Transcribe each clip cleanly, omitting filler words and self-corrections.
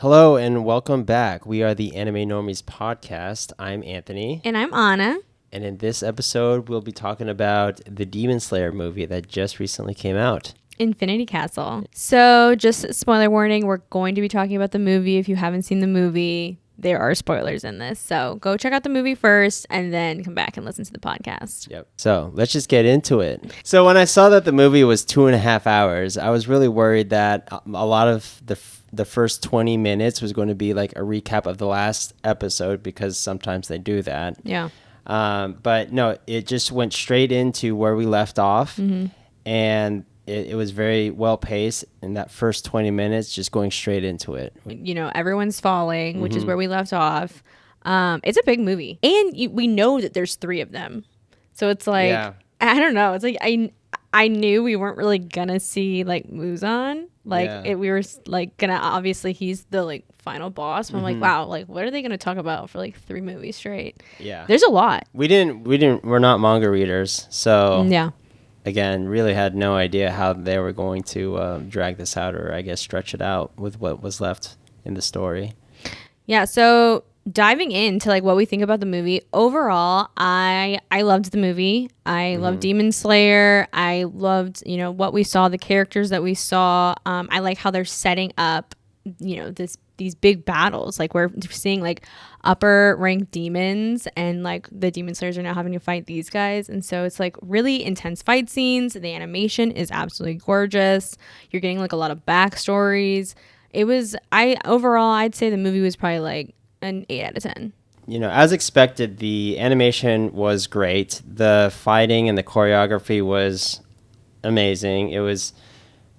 Hello and welcome back. We are the Anime Normies podcast. I'm Anthony. And I'm Anna. And in this episode, we'll be talking about the Demon Slayer movie that just recently came out. Infinity Castle. So just spoiler warning, we're going to be talking about the movie. If you haven't seen the movie, there are spoilers in this. So go check out the movie first and then come back and listen to the podcast. Yep. So let's just get into it. So when I saw that the movie was 2.5 hours, I was really worried that a lot of the first 20 minutes was going to be like a recap of the last episode because sometimes they do that. Yeah. But no, it just went straight into where we left off. Mm-hmm. And it was very well paced in that first 20 minutes, just going straight into it. You know, everyone's falling, which is where we left off. It's a big movie. And we know that there's 3 of them. So it's like, yeah. I don't know. It's like, I knew we weren't really gonna see like Muzan. Like we were like gonna, obviously he's the like final boss. But I'm like, wow, like what are they gonna talk about for like 3 movies straight? Yeah. There's a lot. We're not manga readers. So yeah. Again, really had no idea how they were going to drag this out or I guess stretch it out with what was left in the story. Yeah, so diving into like what we think about the movie, overall, I loved the movie. I loved Demon Slayer. I loved, you know, what we saw, the characters that we saw. I like how they're setting up, you know, these big battles. Like we're seeing like upper ranked demons and like the Demon Slayers are now having to fight these guys. And so it's like really intense fight scenes. The animation is absolutely gorgeous. You're getting like a lot of backstories. Overall, I'd say the movie was probably like an 8 out of 10. You know, as expected, the animation was great. The fighting and the choreography was amazing. It was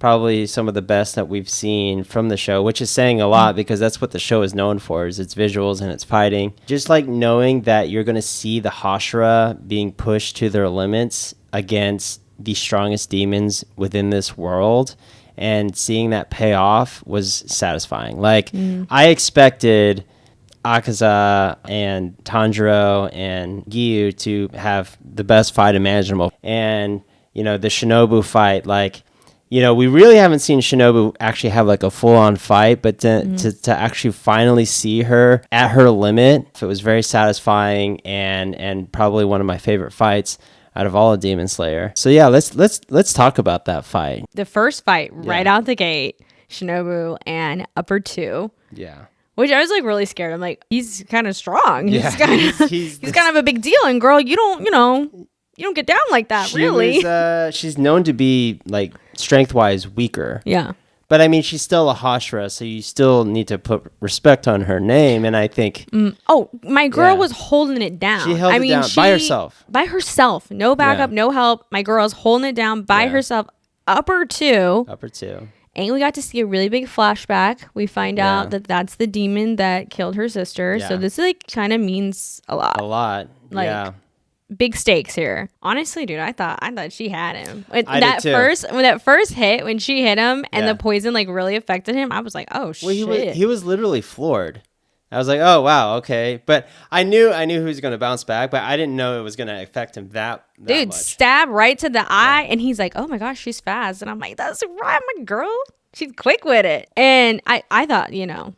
probably some of the best that we've seen from the show, which is saying a lot because that's what the show is known for, is its visuals and its fighting. Just like knowing that you're going to see the Hashira being pushed to their limits against the strongest demons within this world and seeing that pay off was satisfying. Like, I expected Akaza and Tanjiro and Giyu to have the best fight imaginable. And, you know, the Shinobu fight, like, you know, we really haven't seen Shinobu actually have like a full-on fight, but to actually finally see her at her limit, it was very satisfying and probably one of my favorite fights out of all of Demon Slayer. So yeah, let's talk about that fight. The first fight right out the gate, Shinobu and Upper 2. Yeah. Which I was like really scared. I'm like, he's kind of strong. Yeah, he's kind of a big deal. And girl, you don't get down like that, really. She's known to be like strength-wise weaker. Yeah. But I mean, she's still a Hashira, so you still need to put respect on her name. And I think, my girl was holding it down. She held it down by herself. By herself, no backup, no help. My girl's holding it down by herself. Upper 2. And we got to see a really big flashback. We find out that that's the demon that killed her sister. Yeah. So this like kind of means a lot. Like, big stakes here. Honestly, dude, I thought she had him. When that first hit, when she hit him and the poison like really affected him, I was like, oh shit. Well, he was literally floored. I was like, oh wow, okay. But I knew he was gonna bounce back, but I didn't know it was gonna affect him that dude much. Stab right to the eye, and he's like, oh my gosh, she's fast. And I'm like, that's right, my girl. She's quick with it. And I thought, you know,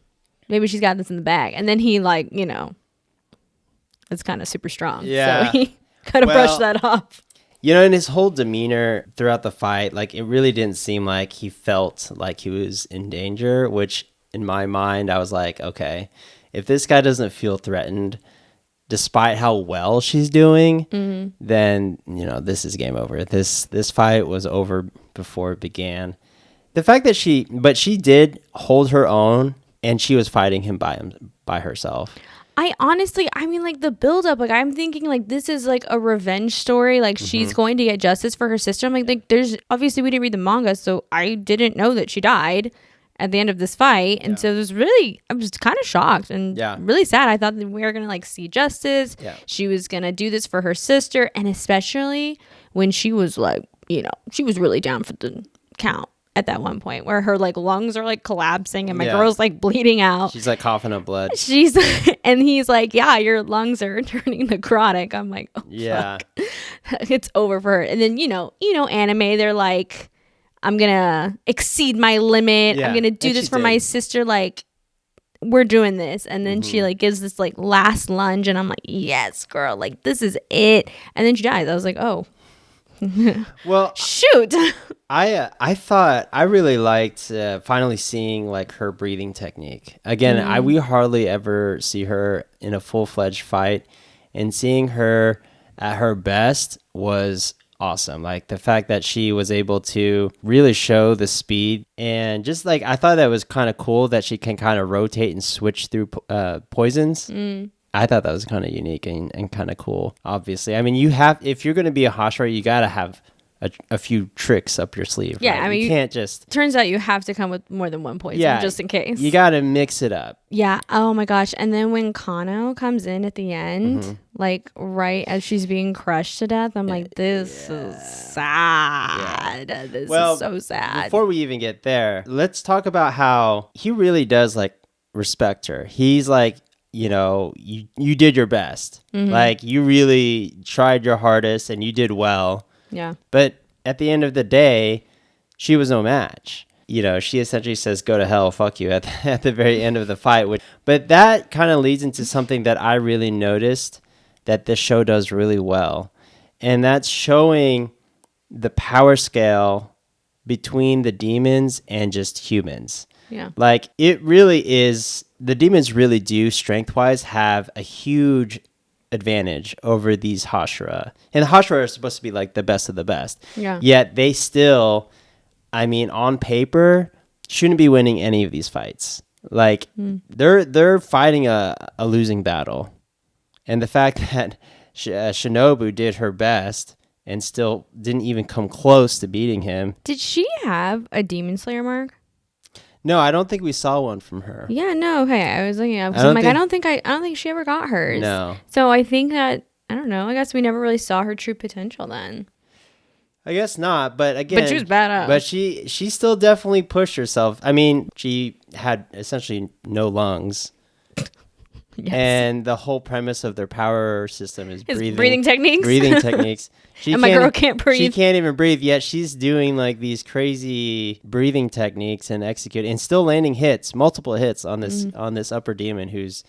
maybe she's got this in the bag. And then he like, you know, it's kind of super strong. Yeah. So he kind of brushed that off. You know, in his whole demeanor throughout the fight, like it really didn't seem like he felt like he was in danger, which in my mind, I was like, okay, if this guy doesn't feel threatened, despite how well she's doing, then, you know, this is game over. This fight was over before it began. The fact that she did hold her own and she was fighting him by herself. I mean, like the buildup, like I'm thinking like this is like a revenge story. Like she's going to get justice for her sister. I'm like there's obviously we didn't read the manga, so I didn't know that she died at the end of this fight. And so I was kind of shocked and really sad. I thought that we were going to like see justice. Yeah. She was going to do this for her sister. And especially when she was like, you know, she was really down for the count at that one point where her like lungs are like collapsing and my girl's like bleeding out. She's like coughing up blood. And he's like, yeah, your lungs are turning necrotic. I'm like, oh, fuck. It's over for her. And then, you know, anime, they're like, I'm going to exceed my limit. I'm going to do this for my sister. Like, we're doing this. And then she like gives this like last lunge, and I'm like, yes, girl, like this is it. And then she dies. I was like, oh, Well, shoot. I thought I really liked finally seeing like her breathing technique. Again, we hardly ever see her in a full-fledged fight, and seeing her at her best was awesome. Like the fact that she was able to really show the speed, and just like I thought that was kind of cool that she can kind of rotate and switch through poisons. I thought that was kind of unique and kind of cool. Obviously, I mean, if you're going to be a Hashira, you got to have a few tricks up your sleeve. Yeah, right? I mean, you can't just. Turns out you have to come with more than one poison, just in case. You got to mix it up. Yeah. Oh my gosh. And then when Kano comes in at the end, like right as she's being crushed to death, I'm like, this is sad. This is so sad. Before we even get there, let's talk about how he really does like respect her. He's like, you did your best. Like you really tried your hardest and you did well. Yeah. But at the end of the day, she was no match. She essentially says, go to hell, fuck you at the very end of the fight. But that kind of leads into something that I really noticed that this show does really well. And that's showing the power scale between the demons and just humans. Yeah. Like it really is, the demons really do strength-wise have a huge advantage over these Hashira. And the Hashira are supposed to be like the best of the best. Yeah. Yet they still, I mean, on paper, shouldn't be winning any of these fights. Like they're fighting a losing battle. And the fact that Shinobu did her best and still didn't even come close to beating him. Did she have a Demon Slayer mark? No, I don't think we saw one from her. Yeah, no. Okay, I was looking up. I don't think she ever got hers. No. So I think that I don't know. I guess we never really saw her true potential then. I guess not, but again, But she was badass. But she still definitely pushed herself. I mean, she had essentially no lungs. Yes. And the whole premise of their power system is breathing techniques. Breathing techniques. And my girl can't breathe. She can't even breathe, yet she's doing like these crazy breathing techniques and executing and still landing hits, multiple hits on this upper demon who's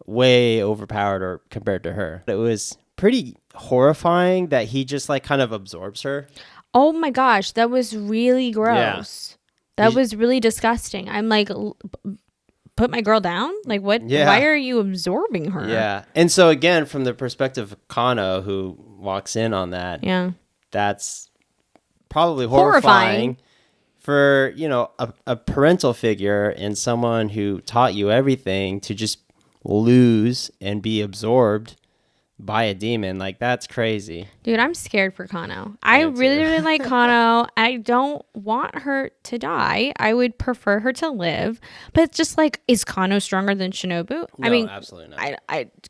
way overpowered or compared to her. It was pretty horrifying that he just like kind of absorbs her. Oh my gosh, that was really gross. Yeah. That was really disgusting. I'm like, put my girl down? Like what? Yeah. Why are you absorbing her? Yeah. And so again, from the perspective of Kano, who walks in on that, that's probably horrifying. For, a parental figure and someone who taught you everything to just lose and be absorbed by a demon. Like, that's crazy. Dude, I'm scared for Kano. I really like Kano. I don't want her to die. I would prefer her to live. But it's just like, is Kano stronger than Shinobu? No, I mean, absolutely not.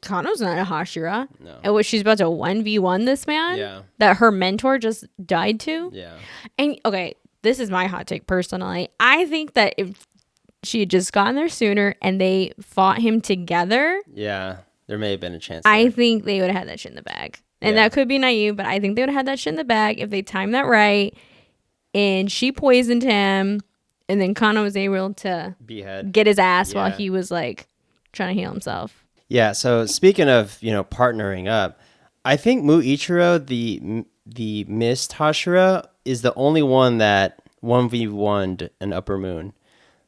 Kano's not a Hashira. No. And what, she's about to 1v1 this man? Yeah. That her mentor just died to? Yeah. And, okay, this is my hot take personally. I think that if she had just gotten there sooner and they fought him together... Yeah. There may have been a chance. I think they would have had that shit in the bag. And that could be naive, but I think they would have had that shit in the bag if they timed that right. And she poisoned him. And then Kano was able to get his ass while he was like trying to heal himself. Yeah. So speaking of, partnering up, I think Muichiro, the Mist Hashira, is the only one that 1v1'd an Upper Moon.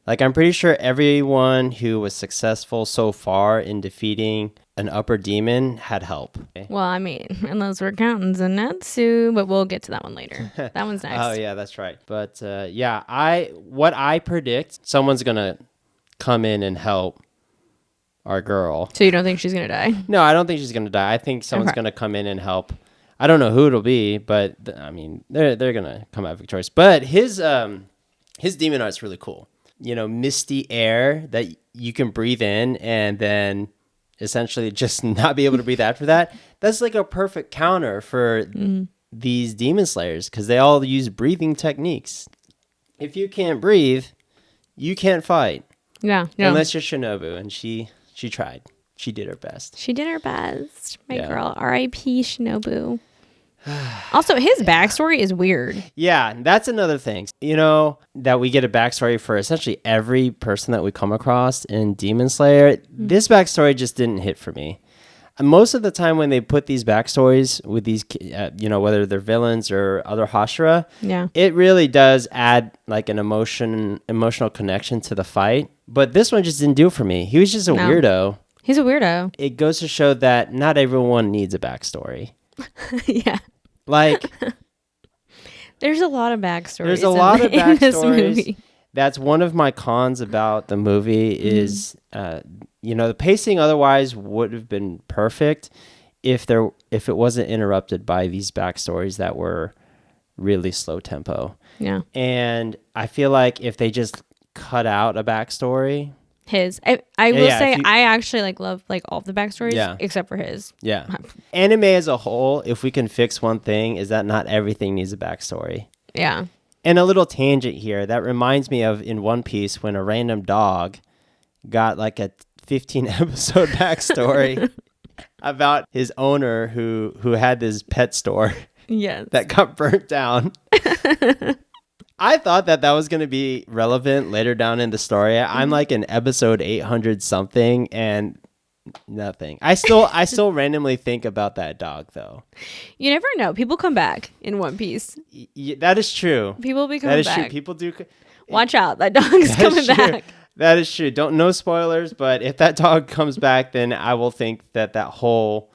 Like, I'm pretty sure everyone who was successful so far in defeating an upper demon had help. Well, I mean, unless we're counting Zenitsu, but we'll get to that one later. That one's next. Oh, yeah, that's right. But, what I predict, someone's going to come in and help our girl. So you don't think she's going to die? No, I don't think she's going to die. I think someone's going to come in and help. I don't know who it'll be, but, they're going to come out victorious. But his demon art's really cool. Misty air that you can breathe in and then essentially just not be able to breathe after that. That's like a perfect counter for these demon slayers because they all use breathing techniques. If you can't breathe, you can't fight. Yeah. Unless you're Shinobu, and she tried. She did her best. She did her best. My girl. R.I.P. Shinobu. Also, his backstory is weird. Yeah, that's another thing. You know, that we get a backstory for essentially every person that we come across in Demon Slayer. This backstory just didn't hit for me. And most of the time when they put these backstories with these, whether they're villains or other Hashira, Yeah. it really does add like an emotional connection to the fight. But this one just didn't do it for me. He was just a No. weirdo. He's a weirdo. It goes to show that not everyone needs a backstory. Yeah. Like, There's a lot of backstories. there's a lot of in this backstories. movie. That's one of my cons about the movie is, the pacing otherwise would have been perfect if it wasn't interrupted by these backstories that were really slow tempo. Yeah. And I feel like if they just cut out a backstory, I will yeah, say if you- I actually love all of the backstories Yeah. except for his. yeah. Anime as a whole, if we can fix one thing, is that not everything needs a backstory. Yeah. And a little tangent here, that reminds me of in One Piece when a random dog got like a 15 episode backstory about his owner who had this pet store Yes. that got burnt down. I thought that was going to be relevant later down in the story. I'm like in episode 800 something and nothing. I still randomly think about that dog though. You never know. People come back in One Piece. That is true. People be That coming is back. true. People do. Watch out. That dog is That coming is true. back. That is true. No spoilers, but if that dog comes back, then I will think that whole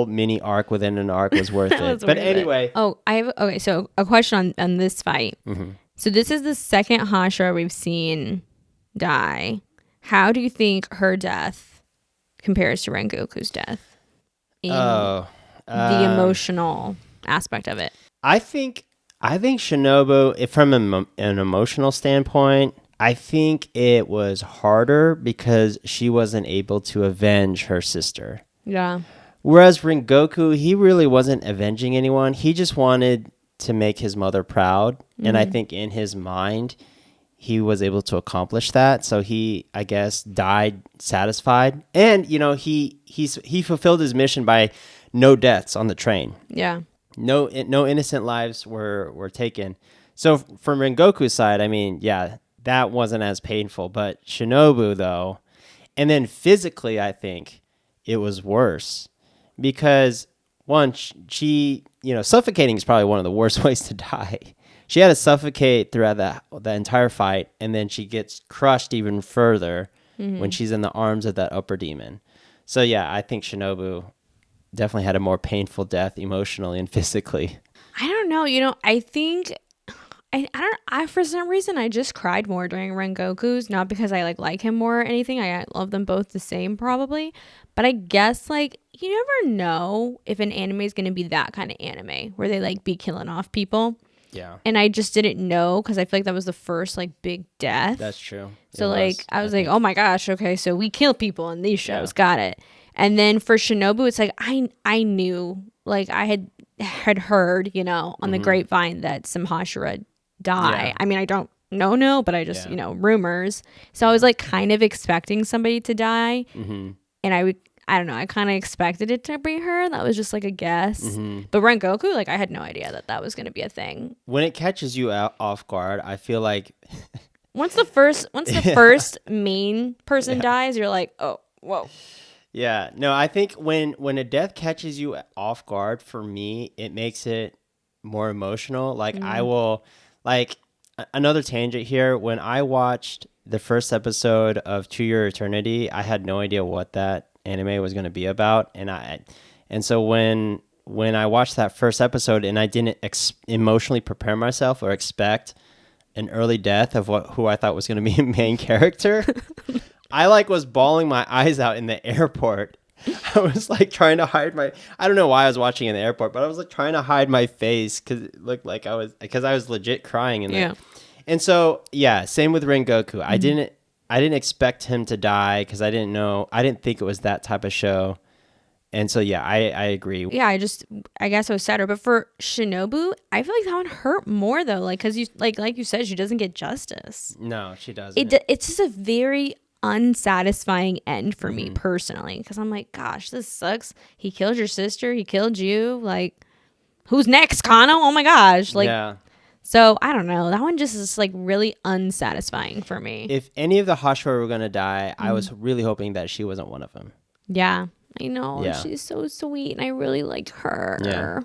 mini arc within an arc was worth it. Was But worth it. anyway, Oh, okay. So a question on this fight. Mm-hmm. So this is the second Hashira we've seen die. How do you think her death compares to Rengoku's death in the emotional aspect of it? I think Shinobu, from an emotional standpoint, I think it was harder because she wasn't able to avenge her sister. Yeah. Whereas Rengoku, he really wasn't avenging anyone. He just wanted to make his mother proud. And I think in his mind, he was able to accomplish that. So he, I guess, died satisfied. And, he fulfilled his mission by no deaths on the train. Yeah. No innocent lives were taken. So from Rengoku's side, I mean, yeah, that wasn't as painful. But Shinobu, though, and then physically, I think it was worse because one, she suffocating is probably one of the worst ways to die. She had to suffocate throughout the entire fight, and then she gets crushed even further when she's in the arms of that upper demon. So yeah, I think Shinobu definitely had a more painful death emotionally and physically. I don't know. I think I for some reason I just cried more during Rengoku's, not because I like him more or anything. I love them both the same probably, but I guess you never know if an anime is going to be that kind of anime where they be killing off people. Yeah, And I just didn't know because I feel like that was the first big death. that's true. So I was oh my gosh, okay, so we kill people in these shows, got it. And then for Shinobu, it's I knew, I had heard, on the grapevine that some Hashira die. Yeah. I mean, I don't know, but I just rumors. So I was kind of expecting somebody to die, and I don't know, I kind of expected it to be her. That was just a guess. But Rengoku, I had no idea that was going to be a thing. When it catches you off guard, I feel like Once the first main person dies, you're like, oh, whoa. yeah, no, I think when a death catches you off guard, for me, it makes it more emotional. I will, another tangent here. When I watched the first episode of To Your Eternity, I had no idea what that anime was going to be about, and so when I watched that first episode and I didn't emotionally prepare myself or expect an early death of who I thought was going to be a main character, I was bawling my eyes out in the airport. I was trying to hide I don't know why I was watching in the airport, but I was trying to hide my face because it looked like I was legit crying in there. And so, yeah, same with Rengoku. I didn't expect him to die because I didn't think it was that type of show. And so, yeah, I agree. Yeah, I guess I was sadder. But for Shinobu, I feel like that one hurt more though. Because you, like you said, she doesn't get justice. No, she doesn't. It's just a very unsatisfying end for me personally. Because I'm like, gosh, this sucks. He killed your sister. He killed you. who's next, Kano? Oh my gosh. Like, yeah. so I don't know. That one just is like really unsatisfying for me. If any of the Hashira were gonna die, I was really hoping that she wasn't one of them. Yeah, I know. Yeah. She's so sweet and I really like her. Yeah.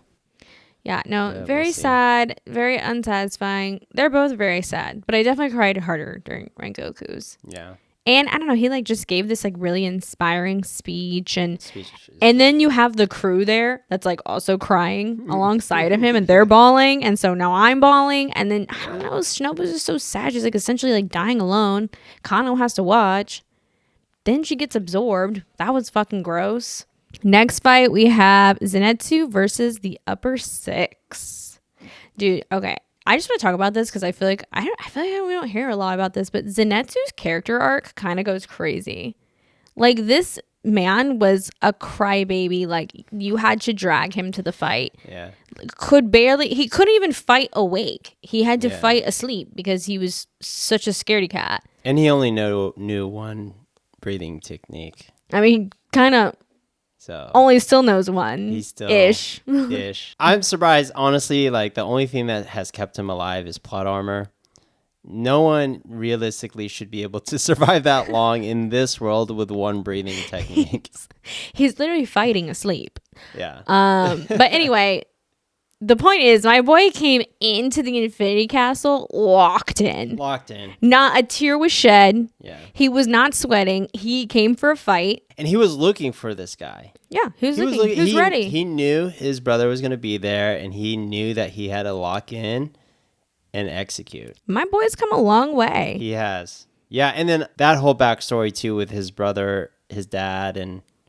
Yeah, no, Yeah, very we'll see. sad, very unsatisfying. They're both very sad, but I definitely cried harder during Rengoku's. Yeah. And I don't know, he like just gave this like really inspiring speech and Speech. then you have the crew there that's like also crying alongside of him and they're bawling and so now I'm bawling and then I don't know, Shinobu's just so sad. She's like essentially like dying alone. Kano has to watch. Then she gets absorbed. That was fucking gross. Next fight we have Zenitsu versus the Upper Six. Dude, okay. I just want to talk about this because I feel like we don't hear a lot about this, but Zenitsu's character arc kind of goes crazy. Like this man was a crybaby. Like you had to drag him to the fight. Yeah. He couldn't even fight awake. He had to Yeah. fight asleep because he was such a scaredy cat. And he only knew one breathing technique. I mean, kind of So only still knows one. He's still- ish. ish. I'm surprised, honestly, like the only thing that has kept him alive is plot armor. No one realistically should be able to survive that long in this world with one breathing technique. He's literally fighting asleep. Yeah. But anyway, the point is, my boy came into the Infinity Castle locked in. Locked in. Not a tear was shed. Yeah. He was not sweating. He came for a fight. And he was looking for this guy. Yeah, he was looking. He was ready. He knew his brother was going to be there, and he knew that he had to lock in and execute. My boy's come a long way. He has. Yeah, and then that whole backstory, too, with his brother, his dad,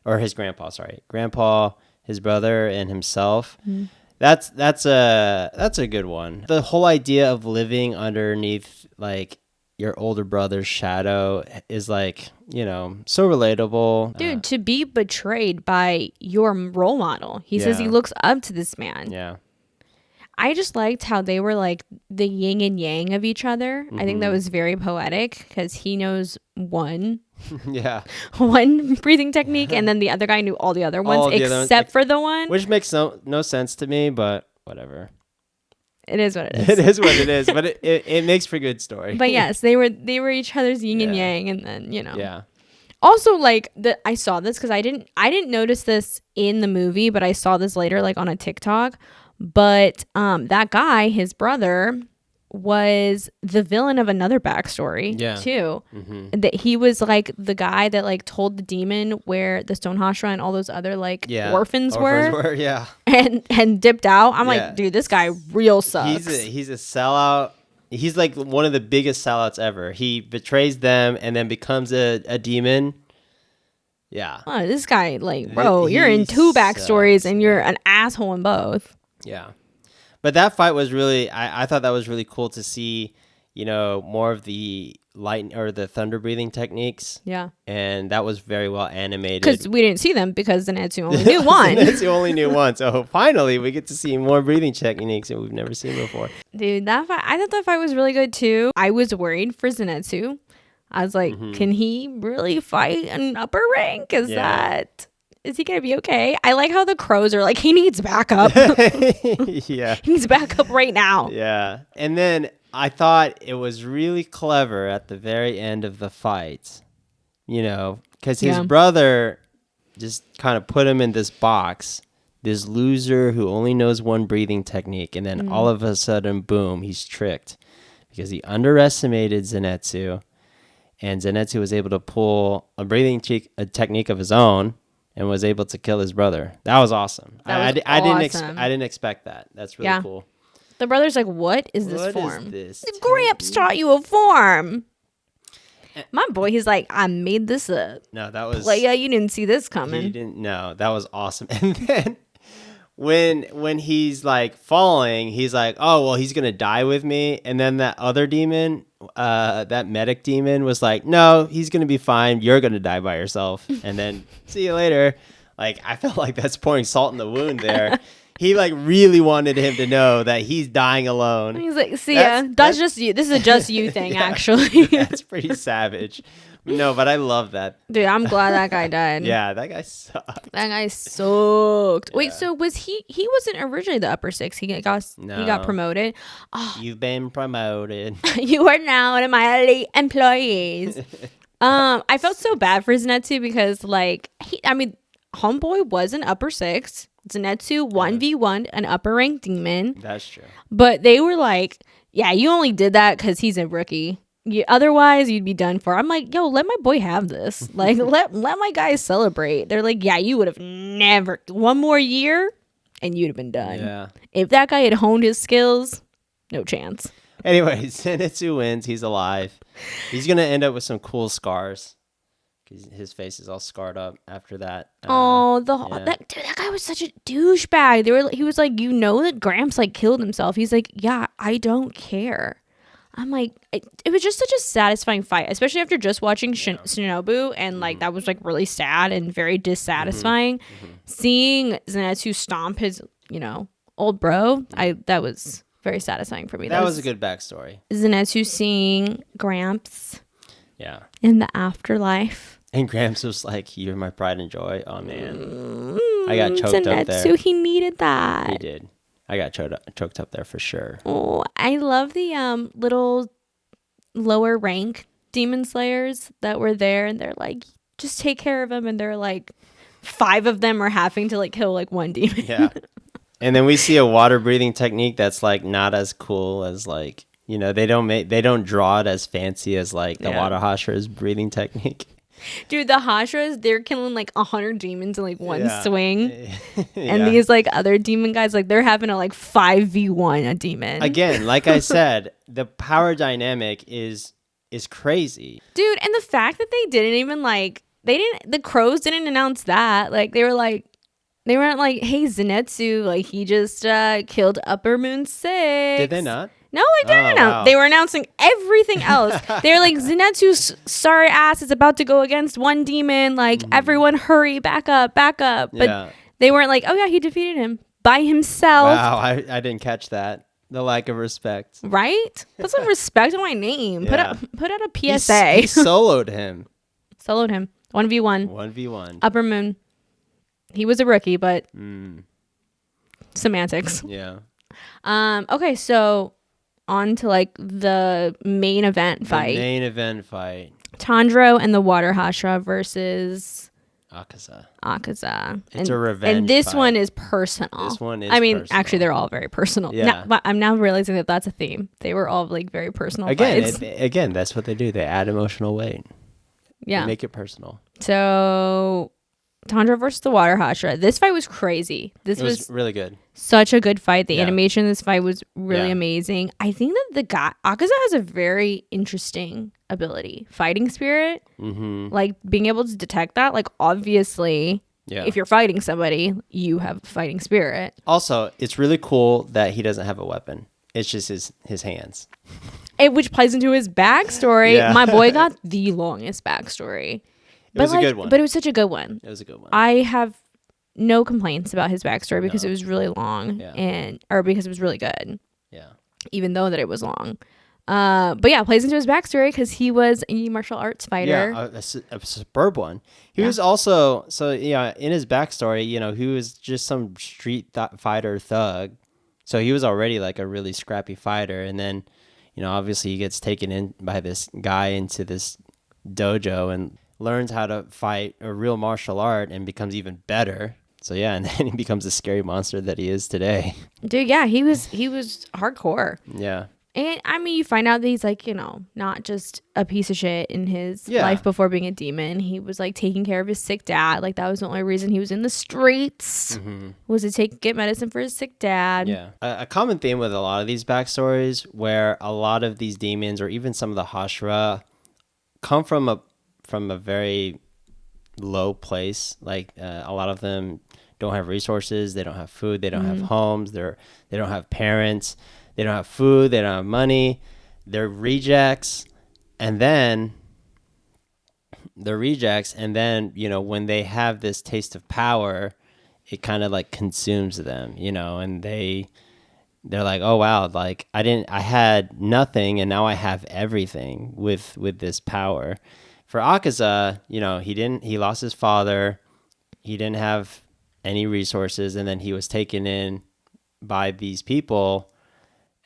or his grandpa, sorry. Grandpa, his brother, and himself. Mm-hmm. That's a good one. The whole idea of living underneath like your older brother's shadow is like, so relatable. Dude, to be betrayed by your role model. He says he Yeah. looks up to this man. Yeah. I just liked how they were like the yin and yang of each other. I think that was very poetic because he knows one Yeah. breathing technique and then the other guy knew all the other ones All the other ones, except for the one. Which makes no sense to me, but whatever. It is what it is. It is what it is, but it makes for good story. But yes, they were each other's yin and Yeah. yang and then, Yeah. Also, like I saw this because I didn't notice this in the movie, but I saw this later, like on a TikTok. But that guy, his brother, was the villain of another backstory too. Mm-hmm. That he was like the guy that like told the demon where the Stone Hashira and all those other like orphans were, yeah. and dipped out. I'm Yeah. like, dude, this guy real sucks. He's a sellout. He's like one of the biggest sellouts ever. He betrays them and then becomes a demon. Yeah. Oh, this guy, like, bro, you're in He two backstories sucks, and you're an asshole in both. Yeah. But that fight was really, I thought that was really cool to see, more of the light or the thunder breathing techniques. Yeah. And that was very well animated. Because we didn't see them because Zenitsu only knew one. It's the only new one. So finally we get to see more breathing techniques that we've never seen before. Dude, that fight, I thought that fight was really good too. I was worried for Zenitsu. I was like, can he really fight an upper rank? Is he going to be okay? I like how the crows are like, he needs backup. Yeah. He needs backup right now. Yeah. And then I thought it was really clever at the very end of the fight, because his brother just kind of put him in this box, this loser who only knows one breathing technique. And then all of a sudden, boom, he's tricked because he underestimated Zenitsu. And Zenitsu was able to pull a breathing technique of his own and was able to kill his brother. That was awesome. That was awesome. I didn't expect that. That's really cool. The brother's like, what is this What form? is this Gramps taught you a form. My boy, he's like, I made this up. No, that was... Playa, you didn't see this coming. He didn't know. That was awesome. And then when he's like falling, he's like, oh, well, he's going to die with me. And then that other demon, that medic demon was like, no, he's going to be fine. You're going to die by yourself. And then see you later. Like, I felt like that's pouring salt in the wound there. He like really wanted him to know that he's dying alone. He's like, see ya. That's just you. This is a just you thing, actually. That's pretty savage. No, but I love that. Dude, I'm glad that guy died. Yeah, that guy sucked. That guy sucked. Wait, Yeah. so was he wasn't originally the upper six. He got No. promoted. You've been promoted. You are now one of my elite employees. I felt so bad for Zenitsu because like Homeboy was an upper six. Zenitsu 1v1 an upper ranked demon. That's true. But they were like, yeah, you only did that because he's a rookie. Otherwise, you'd be done for. I'm like, yo, let my boy have this. Like, let my guys celebrate. They're like, yeah, you would have never one more year, and you'd have been done. Yeah. If that guy had honed his skills, no chance. Anyways, Zenitsu wins. He's alive. He's gonna end up with some cool scars. 'Cause his face is all scarred up after that. Oh, yeah. that guy was such a douchebag. He was like, you know that Gramps like killed himself. He's like, yeah, I don't care. I'm like, it was just such a satisfying fight, especially after just watching Shinobu, and like that was like really sad and very dissatisfying. Seeing Zenitsu stomp his, old bro, that was very satisfying for me. That was a good backstory. Zenitsu seeing Gramps Yeah. in the afterlife. And Gramps was like, "You're my pride and joy." Oh man, I got choked up there. Zenitsu, he needed that. He did. I got choked up there for sure. Oh, I love the little lower rank demon slayers that were there, and they're like, just take care of him, and they're like, 5 of them are having to like kill like one demon. Yeah. And then we see a water breathing technique that's like not as cool as like, they don't draw it as fancy as like the water Hashira's breathing technique. Dude, the Hashiras, they're killing like 100 demons in like one swing. Yeah. And these like other demon guys, like they're having to like 5v1 a demon. Again, like I said, the power dynamic is crazy. Dude, and the fact that they didn't even like, the crows didn't announce that. Like they weren't like, hey, Zenitsu, like he just killed Upper Moon 6. Did they not? No, they didn't announce. Wow. They were announcing everything else. They were like, Zenitsu's sorry ass is about to go against one demon. Like, everyone hurry, back up. But they weren't like, oh yeah, he defeated him by himself. Wow, I didn't catch that. The lack of respect. Right? Put some respect on my name. Yeah. Put out a PSA. He soloed him. Soloed him. 1v1. 1v1. Upper Moon. He was a rookie, but semantics. Yeah. Okay, so on to like the main event fight. The main event fight. Tanjiro and the Water Hashira versus Akaza. It's a revenge And this fight. one is personal. This one is personal. personal. They're all very personal. Yeah. But I'm now realizing that that's a theme. They were all like very personal Again, fights. again, that's what they do. They add emotional weight. Yeah. They make it personal. So Tanjiro versus the Water Hashira. This fight was crazy. This It was really good. such a good fight. The Yeah. animation in this fight was really Yeah. amazing. I think that the guy Akaza has a very interesting ability, fighting spirit. Mm-hmm. Like being able to detect that. Like obviously, Yeah. if you're fighting somebody, you have fighting spirit. Also, it's really cool that he doesn't have a weapon. It's just his hands. Which plays into his backstory. Yeah. My boy got the longest backstory. It was a good one. But it was such a good one. It was a good one. I have no complaints about his backstory because it was really long or because it was really good. Yeah. Even though that it was long. But yeah, plays into his backstory because he was a martial arts fighter. Yeah, a superb one. He was also, in his backstory, he was just some street fighter thug. So he was already like a really scrappy fighter. And then, obviously he gets taken in by this guy into this dojo and learns how to fight a real martial art and becomes even better. So yeah, and then he becomes the scary monster that he is today. Dude, yeah, he was hardcore. Yeah. And I mean, you find out that he's like, not just a piece of shit in his Yeah. life before being a demon. He was like taking care of his sick dad. Like that was the only reason he was in the streets was to get medicine for his sick dad. Yeah. A common theme with a lot of these backstories where a lot of these demons or even some of the Hashira come from a very low place. Like a lot of them don't have resources. They don't have food. They don't have homes. They don't have parents. They don't have food. They don't have money. They're rejects. And then when they have this taste of power, it kind of like consumes them, and they're like, oh wow, like I had nothing and now I have everything with this power. for Akaza, he lost his father. He didn't have any resources, and then he was taken in by these people,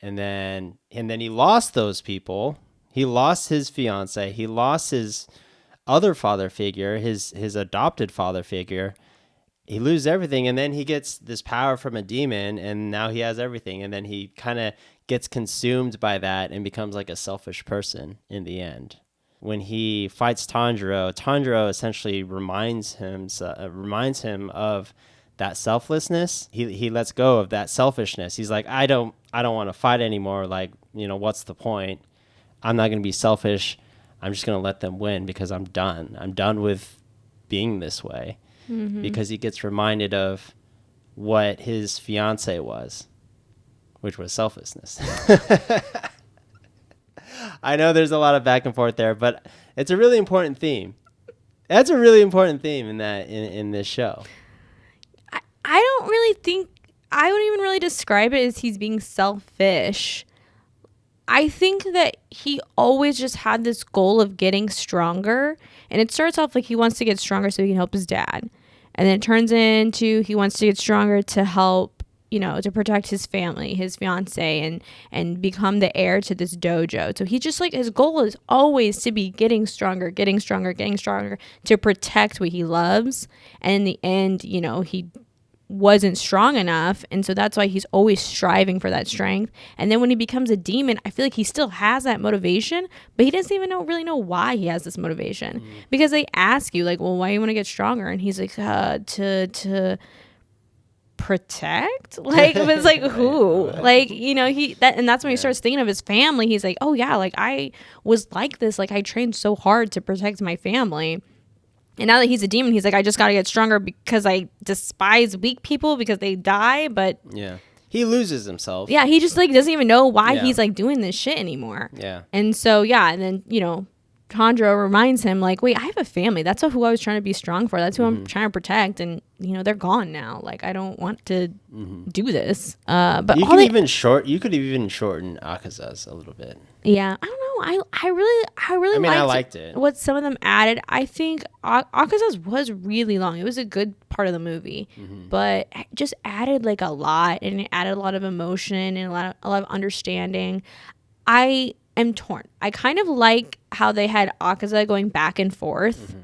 and then he lost those people. He lost his fiance. He lost his other father figure, his adopted father figure. He loses everything, and then he gets this power from a demon, and now he has everything, and then he kind of gets consumed by that and becomes like a selfish person in the end. When he fights Tanjiro essentially reminds him of that selflessness. He lets go of that selfishness. He's like, I don't want to fight anymore. Like, what's the point? I'm not going to be selfish. I'm just going to let them win because I'm done. I'm done with being this way. Mm-hmm. Because he gets reminded of what his fiance was, which was selflessness. I know there's a lot of back and forth there, but it's a really important theme. That's a really important theme in this show. I don't really think, I wouldn't even really describe it as he's being selfish. I think that he always just had this goal of getting stronger, and it starts off like he wants to get stronger so he can help his dad, and then it turns into he wants to get stronger to help, to protect his family, his fiance, and become the heir to this dojo. So he just like, his goal is always to be getting stronger to protect what he loves, and in the end, he wasn't strong enough, and so that's why he's always striving for that strength. And then when he becomes a demon, I feel like he still has that motivation, but he doesn't even really know why he has this motivation. Because they ask you like, well, why do you want to get stronger? And he's like, to protect, like, but it's like, who? Like, and that's when he starts thinking of his family. He's like, oh yeah, like I was like this, like I trained so hard to protect my family. And now that he's a demon, he's like, I just got to get stronger because I despise weak people because they die. But yeah, he loses himself. Yeah, he just like doesn't even know why he's like doing this shit anymore. Yeah. And so, and then, Tanjiro reminds him like, wait, I have a family. That's who I was trying to be strong for. That's who I'm trying to protect. And, they're gone now. Like, I don't want to do this. But you could even shorten Akaza's a little bit. Yeah, I don't know. I really I liked it. What some of them added. I think Akaza's was really long. It was a good part of the movie, but it just added like a lot, and it added a lot of emotion and a lot of understanding. I am torn. I kind of like how they had Akaza going back and forth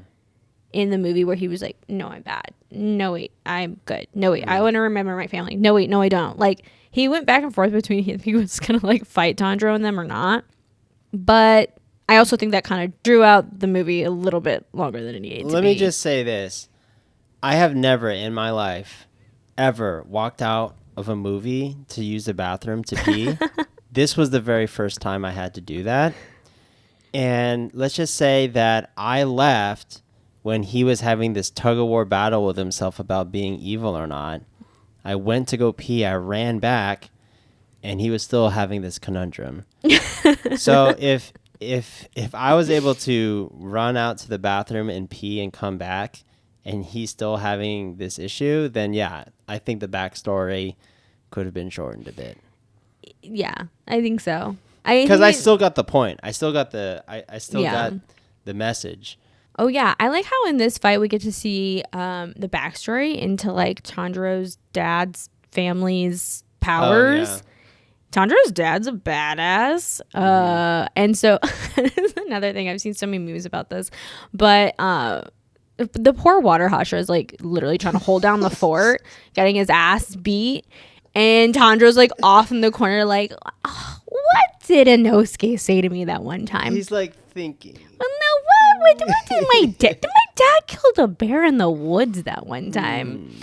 in the movie where he was like, no, I'm bad. No, wait, I'm good. No, wait, I want to remember my family. No, wait, no, I don't. Like, he went back and forth between if he was going to like fight Tanjiro and them or not. But I also think that kind of drew out the movie a little bit longer than it needed to be. Let me just say this. I have never in my life ever walked out of a movie to use the bathroom to pee. This was the very first time I had to do that. And let's just say that I left when he was having this tug-of-war battle with himself about being evil or not. I went to go pee. I ran back, and he was still having this conundrum. So if I was able to run out to the bathroom and pee and come back, and he's still having this issue, then yeah, I think the backstory could have been shortened a bit. Yeah, I think so. Because I still got the point. I still got got the message. Oh yeah, I like how in this fight we get to see the backstory into like Tanjiro's dad's family's powers. Oh, yeah. Tanjiro's dad's a badass. And so this is another thing. I've seen so many memes about this. But the poor water Hashira is like literally trying to hold down the fort, getting his ass beat. And Tanjiro's like off in the corner like, oh, what did Inosuke say to me that one time? He's like thinking. Well, no, what did my dad? Did my dad kill a bear in the woods that one time?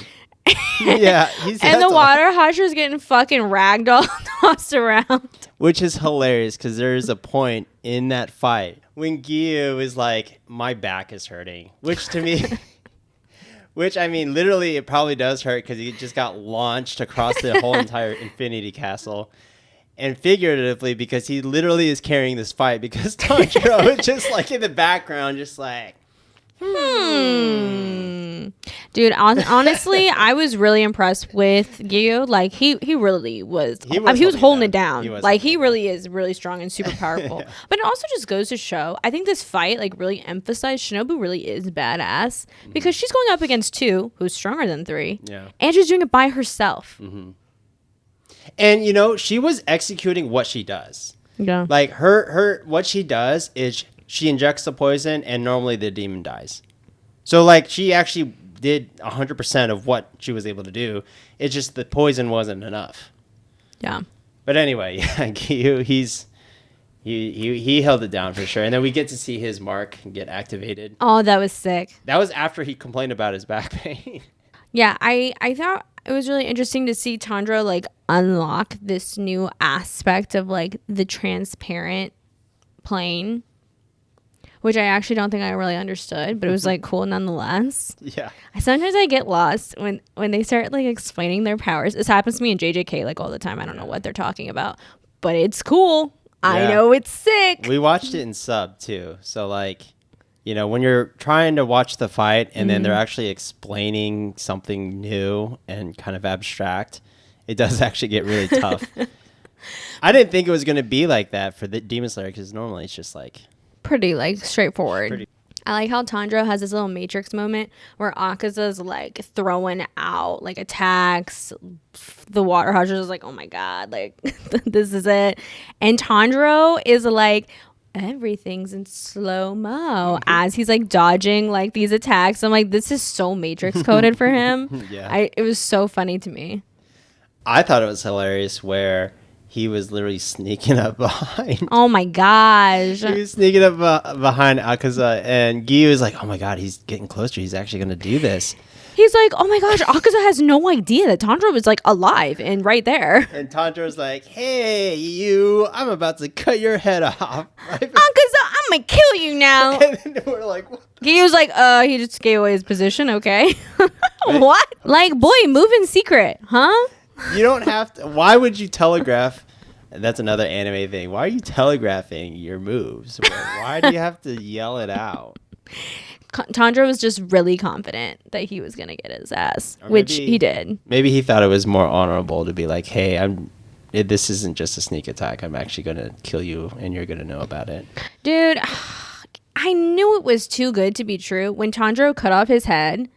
Yeah, and the water Hashira's getting fucking ragdoll tossed around, which is hilarious because there is a point in that fight when Giyu is like, "My back is hurting," which to me, which I mean, literally, it probably does hurt because he just got launched across the whole entire Infinity Castle. And figuratively, because he literally is carrying this fight, because Tanjiro is just like in the background, just like, Dude, honestly, I was really impressed with Gyu. Like he really was. He was holding it down. He really is really strong and super powerful. Yeah. But it also just goes to show. I think this fight like really emphasized Shinobu really is badass because she's going up against 2 who's stronger than 3. Yeah. And she's doing it by herself. Mm-hmm. And she was executing what she does. Yeah. Like her what she does is she injects the poison and normally the demon dies. So like she actually did 100% of what she was able to do. It's just the poison wasn't enough. Yeah. But anyway, Gyu, he held it down for sure. And then we get to see his mark get activated. Oh, that was sick. That was after he complained about his back pain. Yeah, I thought it was really interesting to see Tanjiro like unlock this new aspect of like the transparent plane, which I actually don't think I really understood, but it was like cool nonetheless. Yeah. Sometimes I get lost when they start like explaining their powers. This happens to me in JJK like all the time. I don't know what they're talking about, but it's cool. Yeah. I know it's sick. We watched it in sub too. So like, when you're trying to watch the fight and then they're actually explaining something new and kind of abstract, it does actually get really tough. I didn't think it was going to be like that for the Demon Slayer because normally it's just like pretty like straightforward. I like how Tanjiro has this little Matrix moment where Akaza's like throwing out like attacks. The Water Hushers is like, oh my god, like this is it. And Tanjiro is like, everything's in slow-mo as he's like dodging like these attacks. I'm like, this is so Matrix coded for him. Yeah. It was so funny to me. I thought it was hilarious where he was literally sneaking up behind. Oh my gosh. He was sneaking up behind Akaza, and Gyu is like, oh my god, he's getting closer. He's actually going to do this. He's like, oh my gosh, Akaza has no idea that Tanjiro was like alive and right there. And Tanjiro's like, hey, I'm about to cut your head off. Akaza, I'm going to kill you now. And then we're like, what? Gyu's like, he just gave away his position, okay. What? Like, boy, move in secret, huh? You don't have to. Why would you telegraph? That's another anime thing. Why are you telegraphing your moves? Why do you have to yell it out? Tanjiro was just really confident that he was going to get his ass, which he did. Maybe he thought it was more honorable to be like, hey, this isn't just a sneak attack. I'm actually going to kill you, and you're going to know about it. Dude, I knew it was too good to be true. When Tanjiro cut off his head,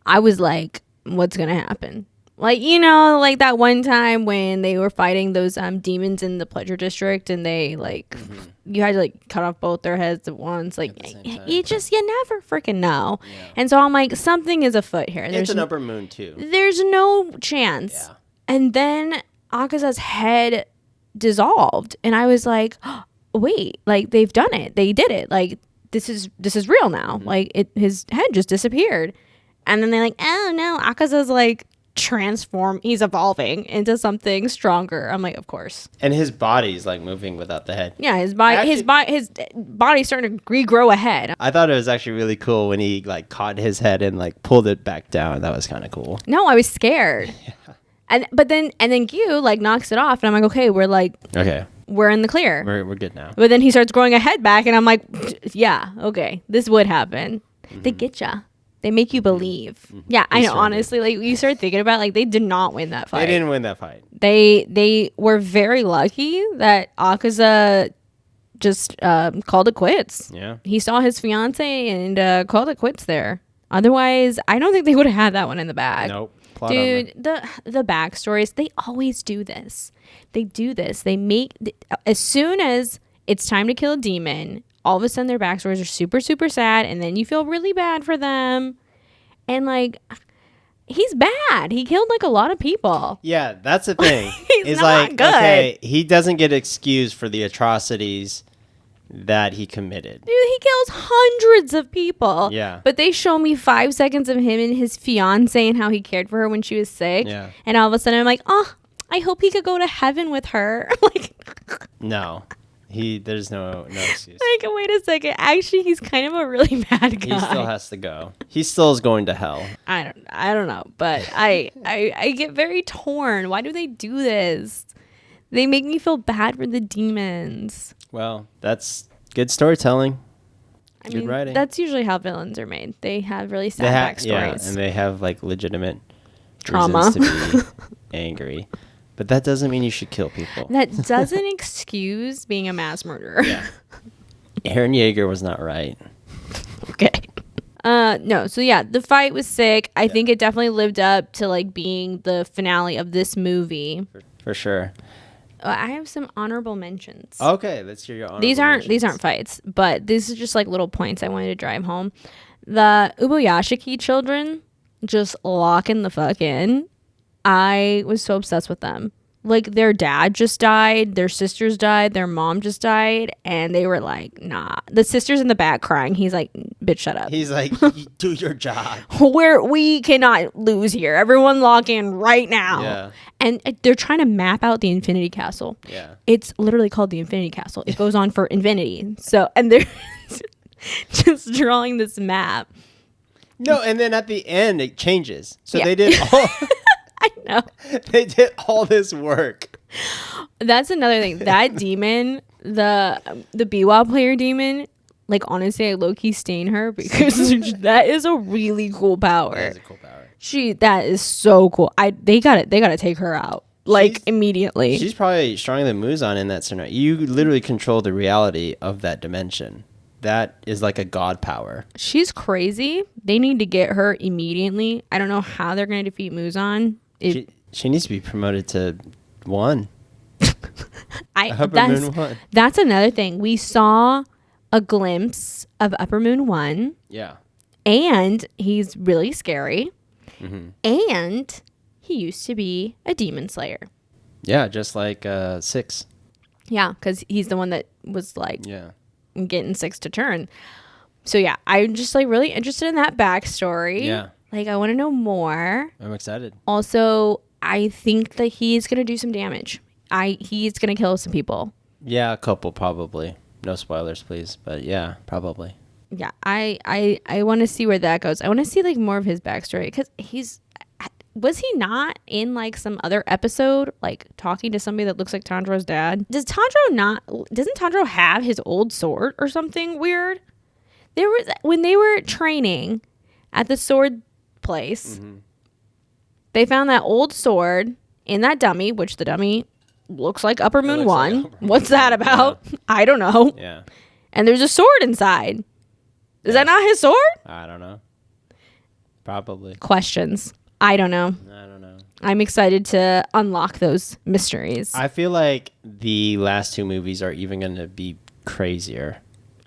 I was like, what's going to happen? Like, like that one time when they were fighting those demons in the Pleasure District and they like, you had to like cut off both their heads at once. Like, you never freaking know. Yeah. And so I'm like, something is afoot here. It's an upper moon too. There's no chance. Yeah. And then Akaza's head dissolved. And I was like, oh, wait, like they've done it. They did it. Like, this is real now. Mm-hmm. Like his head just disappeared. And then they're like, oh no, Akaza's like, he's evolving into something stronger. I'm like, of course. And his body's like moving without the head. Yeah, his body's starting to regrow a head. I thought it was actually really cool when he like caught his head and like pulled it back down. That was kind of cool. No, I was scared. Yeah. And then Gyu like knocks it off, and I'm like, okay, we're in the clear. We're good now. But then he starts growing a head back, and I'm like, yeah, okay, this would happen. Mm-hmm. They get ya. They make you believe. Mm-hmm. Yeah, I know. Honestly, like you start thinking about, like they did not win that fight. They didn't win that fight. They were very lucky that Akaza just called it quits. Yeah, he saw his fiance and called it quits there. Otherwise, I don't think they would have had that one in the bag. Nope. Dude, the backstories, they always do this. They do this. They make as soon as it's time to kill a demon, all of a sudden their backstories are super, super sad, and then you feel really bad for them. And like, he's bad. He killed like a lot of people. Yeah, that's the thing. He's not like, good. Okay, he doesn't get excused for the atrocities that he committed. Dude, he kills hundreds of people. Yeah. But they show me 5 seconds of him and his fiance and how he cared for her when she was sick. Yeah. And all of a sudden I'm like, oh, I hope he could go to heaven with her. Like, no. There's no excuse. Like, wait a second. Actually, he's kind of a really bad guy. He still has to go. He still is going to hell. I don't know, but I get very torn. Why do they do this? They make me feel bad for the demons. Well, that's good storytelling. I Good writing. that's usually how villains are made. They have really sad backstories. Yeah, and they have like legitimate Trauma. reasons to be angry. But that doesn't mean you should kill people. That doesn't excuse being a mass murderer. Yeah. Aaron Yeager was not right. Okay. No, so yeah, the fight was sick. I think it definitely lived up to like being the finale of this movie. For sure. I have some honorable mentions. Okay, let's hear your honorable These aren't mentions. fights, but these are just like little points I wanted to drive home. The Ubuyashiki children just locking the fuck in. I was so obsessed with them. Like their dad just died, their sisters died, their mom just died, and they were like, nah. The sister's in the back crying. He's like, bitch, shut up. He's like, do your job. We cannot lose here. Everyone lock in right now. Yeah. And they're trying to map out the Infinity Castle. Yeah. It's literally called the Infinity Castle. It goes on for infinity. So, and they're just drawing this map. No, and then at the end it changes. So Yeah. they did all I know. they did all this work. That's another thing. That demon, the Biwa player demon, like honestly, I low-key stain her because that is a really cool power. That is a cool power. That is so cool. They gotta take her out. Like She's- immediately. She's probably stronger than Muzan in that scenario. You literally control the reality of that dimension. That is like a god power. She's crazy. They need to get her immediately. I don't know how they're gonna defeat Muzan. She needs to be promoted to 1. Upper Moon 1. That's another thing. We saw a glimpse of Upper Moon 1, Yeah. and he's really scary. Mm-hmm. And he used to be a demon slayer. Yeah, just like 6. Yeah, because he's the one that was like Yeah. getting 6 to turn. So yeah, I'm just like really interested in that backstory. Yeah. Like I want to know more. I'm excited. Also, I think that he's gonna do some damage. He's gonna kill some people. Yeah, a couple probably. No spoilers, please. But yeah, probably. Yeah, I want to see where that goes. I want to see like more of his backstory because was he not in like some other episode like talking to somebody that looks like Tanjiro's dad? Doesn't Tanjiro have his old sword or something weird? There was when they were training at the sword place. Mm-hmm. They found that old sword in that dummy, which the dummy looks like Upper Moon looks like 1. Upper Moon What's that 1, about? I don't know. Yeah. And there's a sword inside. Is that not his sword? I don't know. Probably. Questions. I don't know. I don't know. I'm excited to unlock those mysteries. I feel like the last 2 movies are even going to be crazier.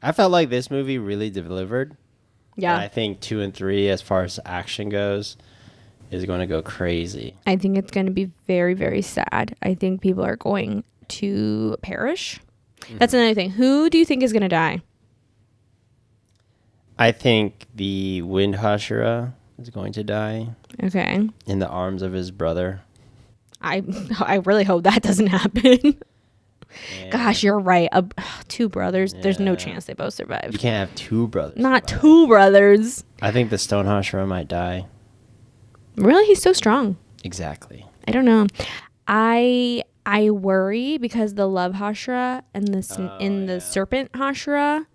I felt like this movie really delivered. Yeah. And I think 2 and 3, as far as action goes, is going to go crazy. I think it's going to be very, very sad. I think people are going to perish. That's another thing. Who do you think is going to die? I think the Wind Hashira is going to die Okay. in the arms of his brother. I really hope that doesn't happen. And Gosh, you're right. 2 brothers. There's no Yeah. chance they both survive. you can't have 2 brothers. Not survive. 2 brothers. I think the Stone Hashira might die. Really? He's so strong. Exactly. I don't know. I worry because the love Hashira and the serpent Hashira,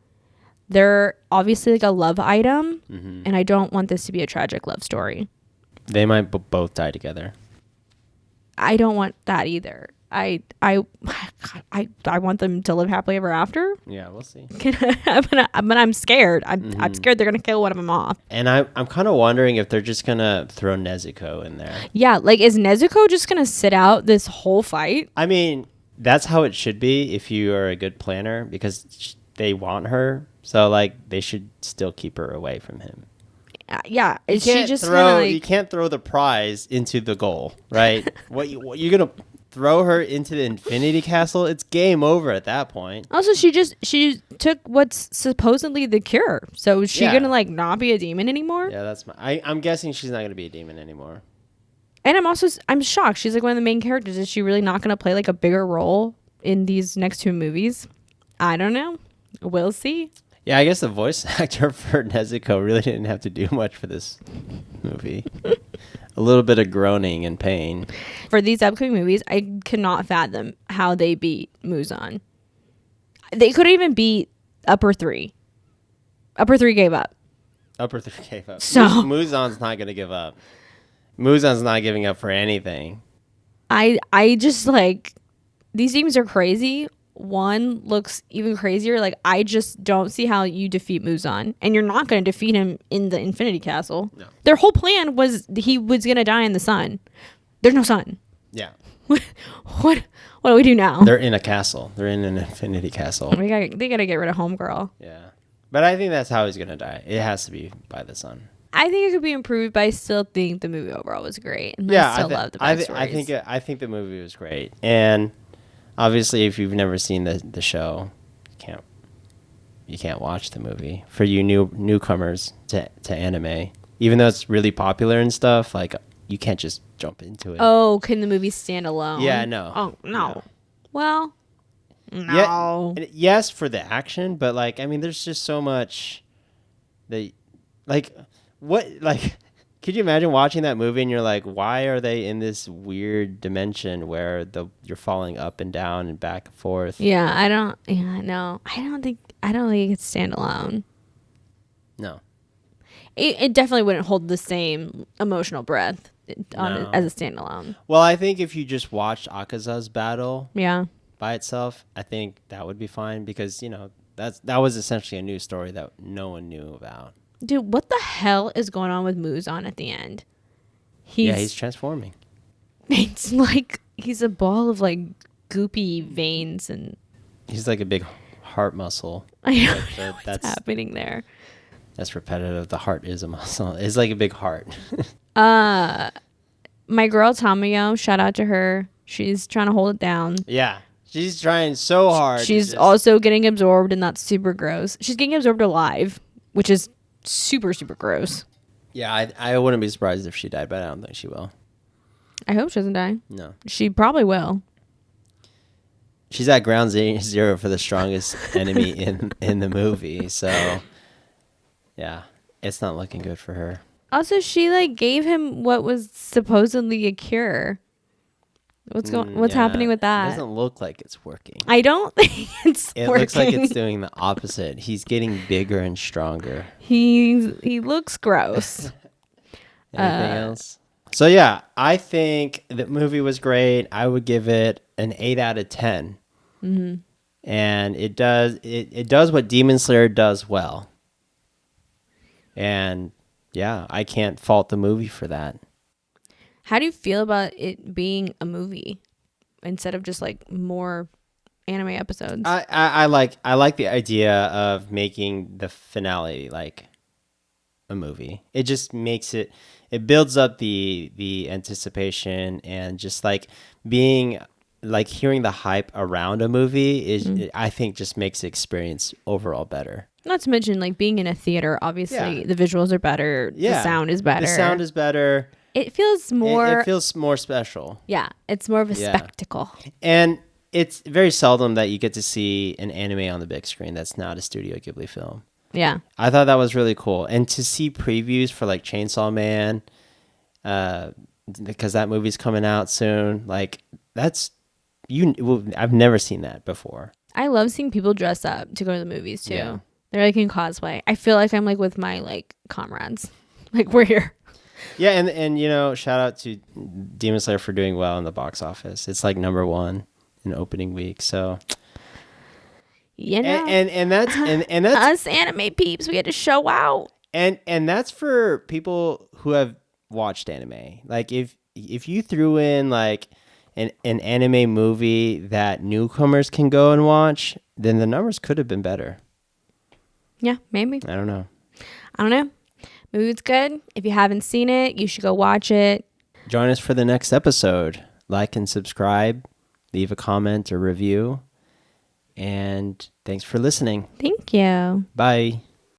they're obviously like a love item, Mm-hmm. and I don't want this to be a tragic love story. They might both die together. I don't want that either. I want them to live happily ever after. Yeah, we'll see. But I'm scared. I'm scared they're gonna kill one of them off. And I'm kind of wondering if they're just going to throw Nezuko in there. Yeah, like is Nezuko just gonna sit out this whole fight? I mean, that's how it should be if you are a good planner because they want her. So, like, they should still keep her away from him. Yeah, is she just you gonna can't throw the prize into the goal, right? what you're going to throw her into the Infinity Castle? It's game over at that point. Also, she took what's supposedly the cure. So is she Yeah. gonna like not be a demon anymore? Yeah, I'm guessing she's not going to be a demon anymore. And I'm shocked. She's like one of the main characters. Is she really not gonna play like a bigger role in these next 2 movies? I don't know. We'll see. Yeah, I guess the voice actor for Nezuko really didn't have to do much for this movie. A little bit of groaning and pain. For these upcoming movies, I cannot fathom how they beat Muzan. They could even beat Upper 3. Upper 3 gave up. Upper 3 gave up. So- Muzan's not going to give up. Muzan's not giving up for anything. I just like these teams are crazy. One looks even crazier. Like I just don't see how you defeat Muzan, and you're not going to defeat him in the Infinity Castle. No. Their whole plan was he was going to die in the sun. There's no sun. Yeah. What do we do now? They're in a castle. They're in an infinity castle. They gotta get rid of Homegirl. Yeah. But I think that's how he's going to die. It has to be by the sun. I think it could be improved, but I still think the movie overall was great. And Yeah, I still love the I backstories. I think the movie was great, and obviously, if you've never seen the show, you can't watch the movie. For you newcomers to anime, even though it's really popular and stuff, like you can't just jump into it. Oh, can the movie stand alone? Yeah, no. Oh no. No. Well, no. Yeah, yes, for the action, but like I mean, there's just so much that like what like. Could you imagine watching that movie and you're like, why are they in this weird dimension where you're falling up and down and back and forth? Yeah, I don't. Yeah, no, I don't think it could stand alone. No. It definitely wouldn't hold the same emotional breadth No. as a standalone. Well, I think if you just watched Akaza's battle Yeah. by itself, I think that would be fine because, that was essentially a new story that no one knew about. Dude, what the hell is going on with Muzan at the end? He's transforming. It's like he's a ball of like goopy veins and He's like a big heart muscle. I don't Like, know what's that's happening there. That's repetitive. The heart is a muscle. It's like a big heart. My girl Tamayo, shout out to her. She's trying to hold it down. Yeah. She's trying so hard. She's also getting absorbed, and that's super gross. She's getting absorbed alive, which is super, super gross. Yeah, I wouldn't be surprised if she died, but I don't think she will. I hope she doesn't die. No. She probably will. She's at ground zero for the strongest enemy in the movie, so yeah, it's not looking good for her. Also, she like gave him what was supposedly a cure. What's Yeah, happening with It that? doesn't look like it's working. I don't think it's It working. looks like it's doing the opposite. He's getting bigger and stronger. He looks gross. Anything else? So yeah, I think the movie was great. I would give it an 8 out of 10. Mm-hmm. And it does what Demon Slayer does well. And yeah, I can't fault the movie for that. How do you feel about it being a movie instead of just like more anime episodes? I like the idea of making the finale like a movie. It just makes it builds up the anticipation and just like being like hearing the hype around a movie is I think just makes the experience overall better. Not to mention like being in a theater, obviously Yeah. the visuals are better, Yeah. the sound is better. The sound is better. It feels more It feels more special. yeah, it's more of a Yeah. spectacle. And it's very seldom that you get to see an anime on the big screen that's not a Studio Ghibli film. Yeah. I thought that was really cool. And to see previews for like Chainsaw Man, because that movie's coming out soon, like I've never seen that before. I love seeing people dress up to go to the movies too. Yeah. They're like in cosplay. I feel like I'm like with my like comrades. Like we're here. Yeah, and shout out to Demon Slayer for doing well in the box office. It's like number 1 in opening week. So You know. and that's and that's us anime peeps, we had to show out. and that's for people who have watched anime. Like if you threw in like an anime movie that newcomers can go and watch, then the numbers could have been better. Yeah, maybe. I don't know. I don't know. Movie was good. If you haven't seen it, you should go watch it. Join us for the next episode. Like and subscribe. Leave a comment or review. And thanks for listening. Thank you. Bye.